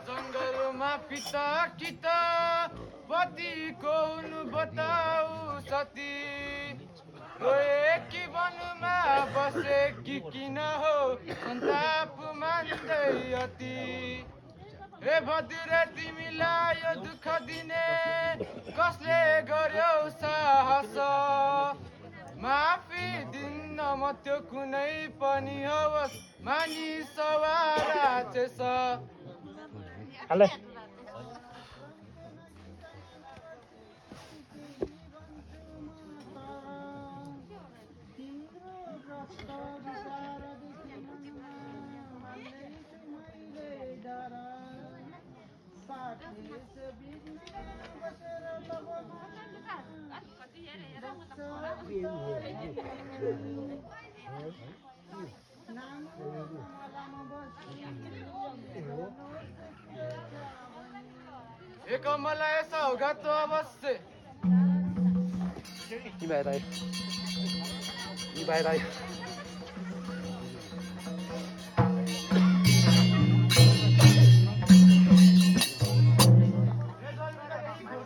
जङ्गलमा पिता कित पतिको हुनु बताऊ सती कि वनमा बसे कि किन हो सन्ताप मान्दै अति हे भद्र तिमीलाई यो दुःख दिने कसले गर्यो साहस माफी दिन्न म त्यो कुनै पनि होस् मानिस वा राक्षस एक मलाई सौगात अवश्य Như vậy đây.